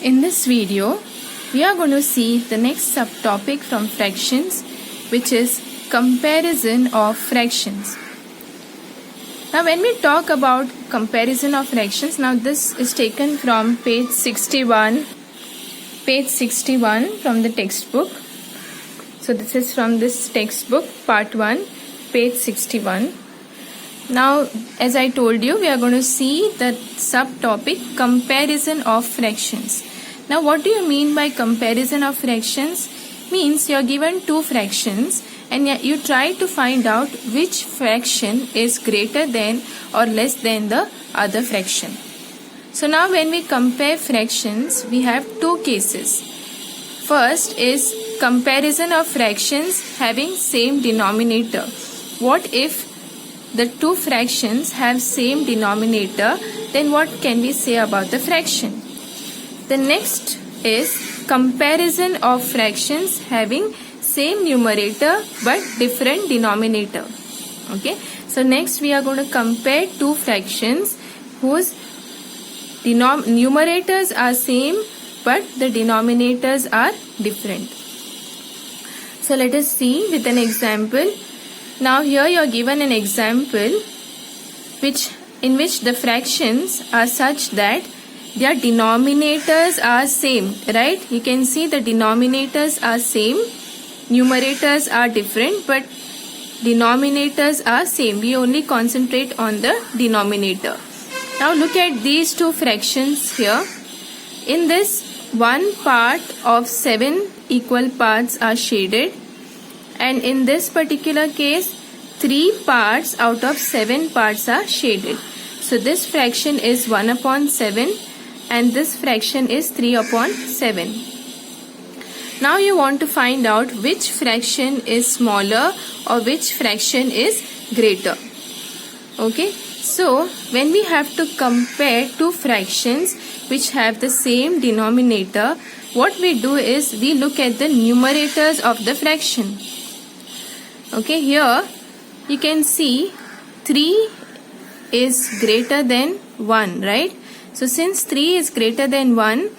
In this video, we are going to see the next subtopic from fractions, which is comparison of fractions. Now when we talk about comparison of fractions, now this is taken from page 61 from the textbook. So this is from this textbook, part 1, page 61. Now, as I told you, we are going to see the subtopic comparison of fractions. Now, what do you mean by comparison of fractions? Means you are given two fractions and you try to find out which fraction is greater than or less than the other fraction. So now when we compare fractions, we have two cases. First is comparison of fractions having same denominator. What if the two fractions have same denominator? Then what can we say about the fraction? The next is comparison of fractions having same numerator but different denominator. Okay, so next we are going to compare two fractions whose numerators are same but the denominators are different. So let us see with an example. Now here you are given an example in which the fractions are such that their denominators are same, right? You can see the denominators are same, numerators are different, but denominators are same. We only concentrate on the denominator. Now look at these two fractions here. In this, one part of 7 equal parts are shaded, and in this particular case 3 parts out of 7 parts are shaded. So this fraction is 1 upon 7 and this fraction is 3 upon 7. Now you want to find out which fraction is smaller or which fraction is greater. Okay, so when we have to compare two fractions which have the same denominator, what we do is we look at the numerators of the fraction. Okay, here you can see 3 is greater than 1, right? So since 3 is greater than 1,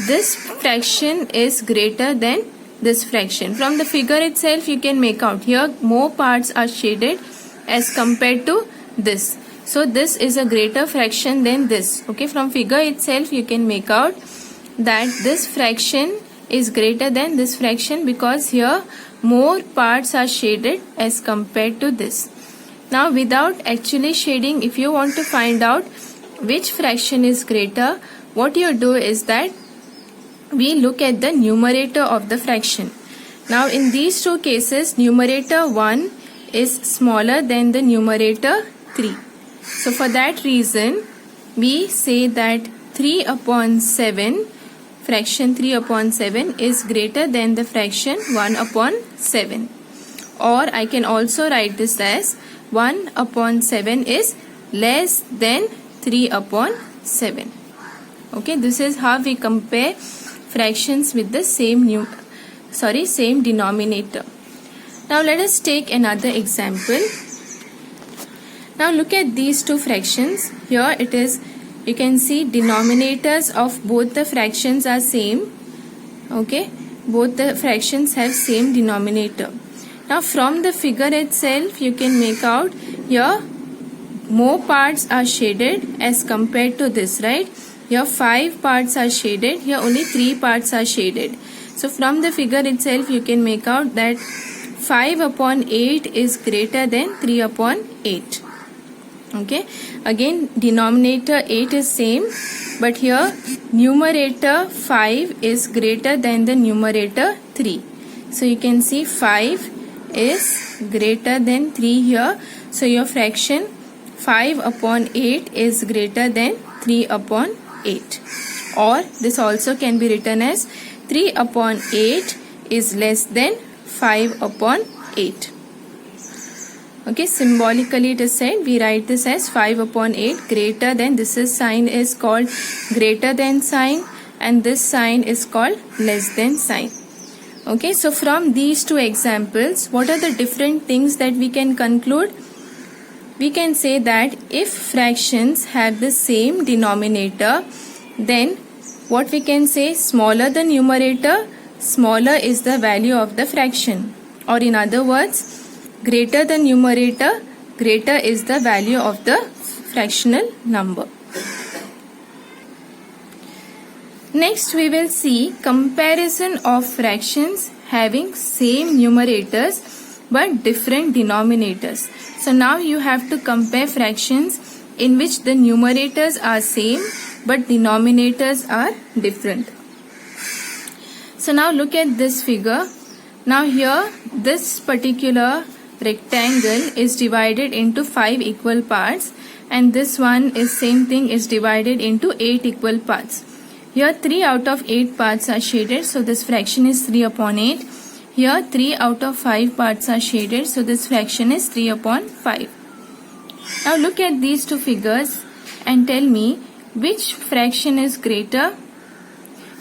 this fraction is greater than this fraction. From the figure itself you can make out here more parts are shaded as compared to this. So this is a greater fraction than this. Okay, from figure itself you can make out that this fraction is greater than this fraction because here more parts are shaded as compared to this. Now without actually shading, if you want to find out which fraction is greater, what you do is that we look at the numerator of the fraction. Now in these two cases, numerator 1 is smaller than the numerator 3. So for that reason, we say that 3 upon 7, fraction 3 upon 7 is greater than the fraction 1 upon 7. Or I can also write this as 1 upon 7 is less than 3 upon 7. Okay, this is how we compare fractions with the same denominator. Now let us take another example. Now look at these two fractions. Here it is, you can see denominators of both the fractions are same. Okay, both the fractions have same denominator. Now from the figure itself you can make out here more parts are shaded as compared to this, right? Here 5 parts are shaded, here only 3 parts are shaded. So from the figure itself you can make out that 5 upon 8 is greater than 3 upon 8. Okay, again denominator 8 is same, but here numerator 5 is greater than the numerator 3. So you can see 5 is greater than 3 here. So your fraction 5 upon 8 is greater than 3 upon 8. Or this also can be written as 3 upon 8 is less than 5 upon 8. Okay, symbolically it is said, we write this as 5 upon 8 greater than, this is sign is called greater than sign and this sign is called less than sign. Okay, so from these two examples, what are the different things that we can conclude? We can say that if fractions have the same denominator, then what we can say, smaller the numerator, smaller is the value of the fraction. Or in other words, greater the numerator, greater is the value of the fractional number. Next we will see comparison of fractions having same numerators but different denominators. So now you have to compare fractions in which the numerators are same but denominators are different. So now look at this figure. Now here this particular rectangle is divided into 5 equal parts, and this one is same thing, is divided into 8 equal parts. Here 3 out of 8 parts are shaded, so this fraction is 3 upon 8. Here 3 out of 5 parts are shaded, so this fraction is 3 upon 5. Now look at these two figures and tell me which fraction is greater.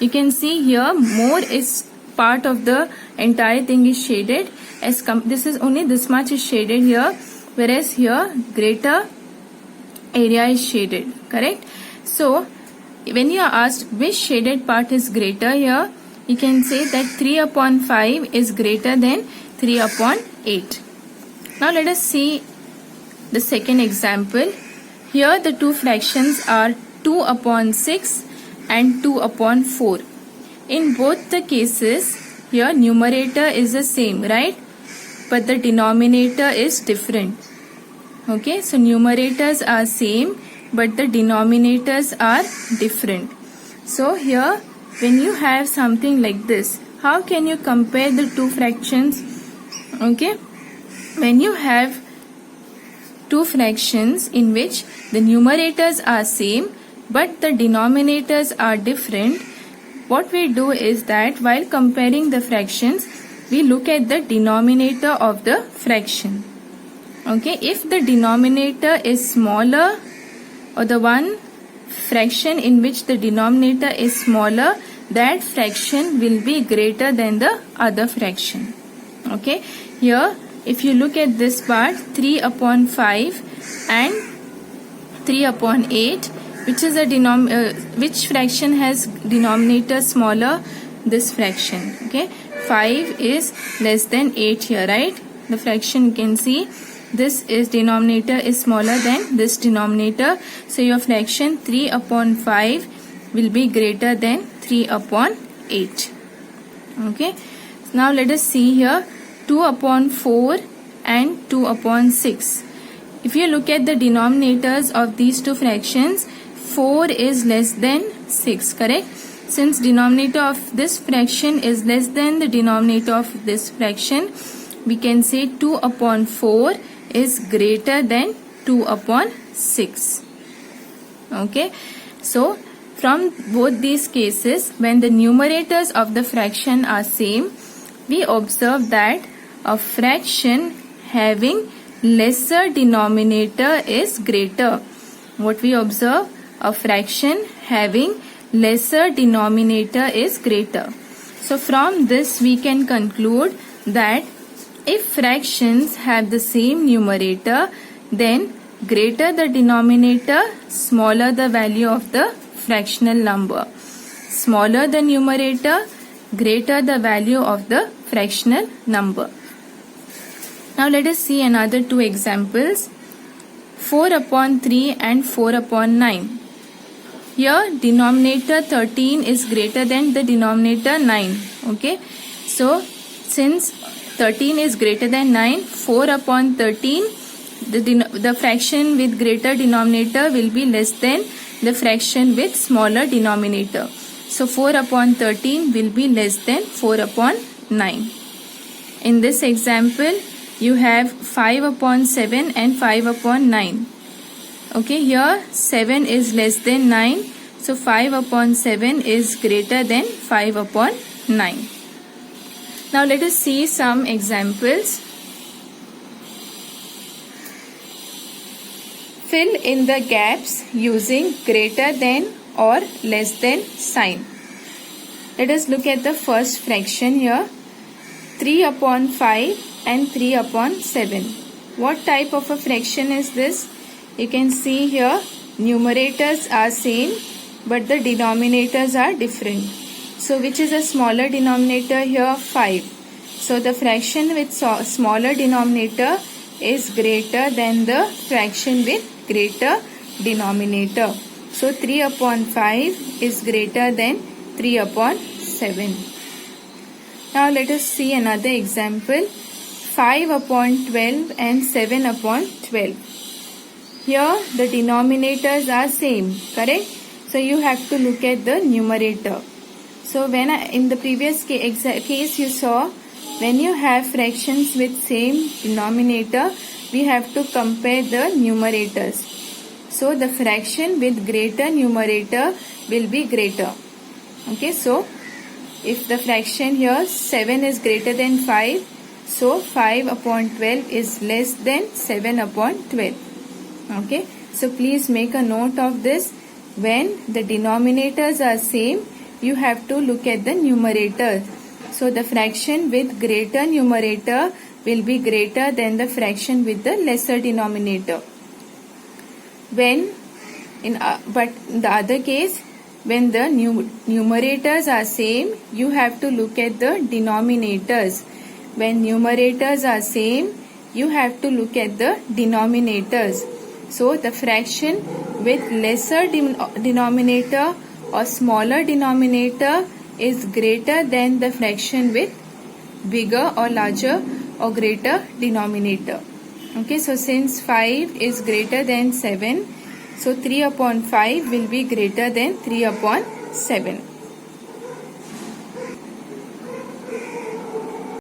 You can see here more is part of the entire thing is shaded, as this is only this much is shaded here, whereas here greater area is shaded, correct? So when you are asked which shaded part is greater, here you can say that 3 upon 5 is greater than 3 upon 8. Now let us see the second example. Here the two fractions are 2 upon 6 and 2 upon 4. In both the cases, here numerator is the same, right? But the denominator is different. Okay, so numerators are same but the denominators are different. So here when you have something like this, how can you compare the two fractions? Okay, when you have two fractions in which the numerators are same but the denominators are different, what we do is that while comparing the fractions, we look at the denominator of the fraction. Okay, if the denominator is smaller, or the one fraction in which the denominator is smaller, that fraction will be greater than the other fraction. Okay, here if you look at this part, 3 upon 5 and 3 upon 8, which is a which fraction has denominator smaller? This fraction. Okay, 5 is less than 8 here, right? The fraction you can see, this is denominator is smaller than this denominator, so your fraction 3 upon 5 will be greater than 3 upon 8. Okay, now let us see here 2 upon 4 and 2 upon 6. If you look at the denominators of these two fractions, 4 is less than 6, correct? Since denominator of this fraction is less than the denominator of this fraction, we can say 2 upon 4 is greater than 2 upon 6. Okay, so from both these cases, when the numerators of the fraction are same, we observe that a fraction having lesser denominator is greater. What we observe? A fraction having lesser denominator is greater. So from this we can conclude that if fractions have the same numerator, then greater the denominator, smaller the value of the fractional number. Smaller the numerator, greater the value of the fractional number. Now let us see another two examples. 4 upon 3 and 4 upon 9. Here denominator 13 is greater than the denominator 9. Okay, so since 13 is greater than 9, 4 upon 13, the fraction with greater denominator will be less than the fraction with smaller denominator. So 4 upon 13 will be less than 4 upon 9. In this example, you have 5 upon 7 and 5 upon 9. Okay, here 7 is less than 9. So 5 upon 7 is greater than 5 upon 9. Now let us see some examples. Fill in the gaps using greater than or less than sign. Let us look at the first fraction here. 3 upon 5 and 3 upon 7. What type of a fraction is this? You can see here numerators are same but the denominators are different. So which is a smaller denominator here? 5. So the fraction with smaller denominator is greater than the fraction with greater denominator. So 3 upon 5 is greater than 3 upon 7. Now let us see another example. 5 upon 12 and 7 upon 12. Here the denominators are same, correct? So you have to look at the numerator. So in the previous case you saw, when you have fractions with same denominator, we have to compare the numerators. So the fraction with greater numerator will be greater. Okay, so if the fraction here 7 is greater than 5, so 5 upon 12 is less than 7 upon 12. Okay, so please make a note of this. When the denominators are same, you have to look at the numerator. So the fraction with greater numerator will be greater than the fraction with the lesser denominator. But in the other case, when the numerators are same, you have to look at the denominators. When numerators are same, you have to look at the denominators. So the fraction with lesser denominator or smaller denominator is greater than the fraction with bigger or larger or greater denominator. Okay, so since 5 is greater than 7, so 3 upon 5 will be greater than 3 upon 7.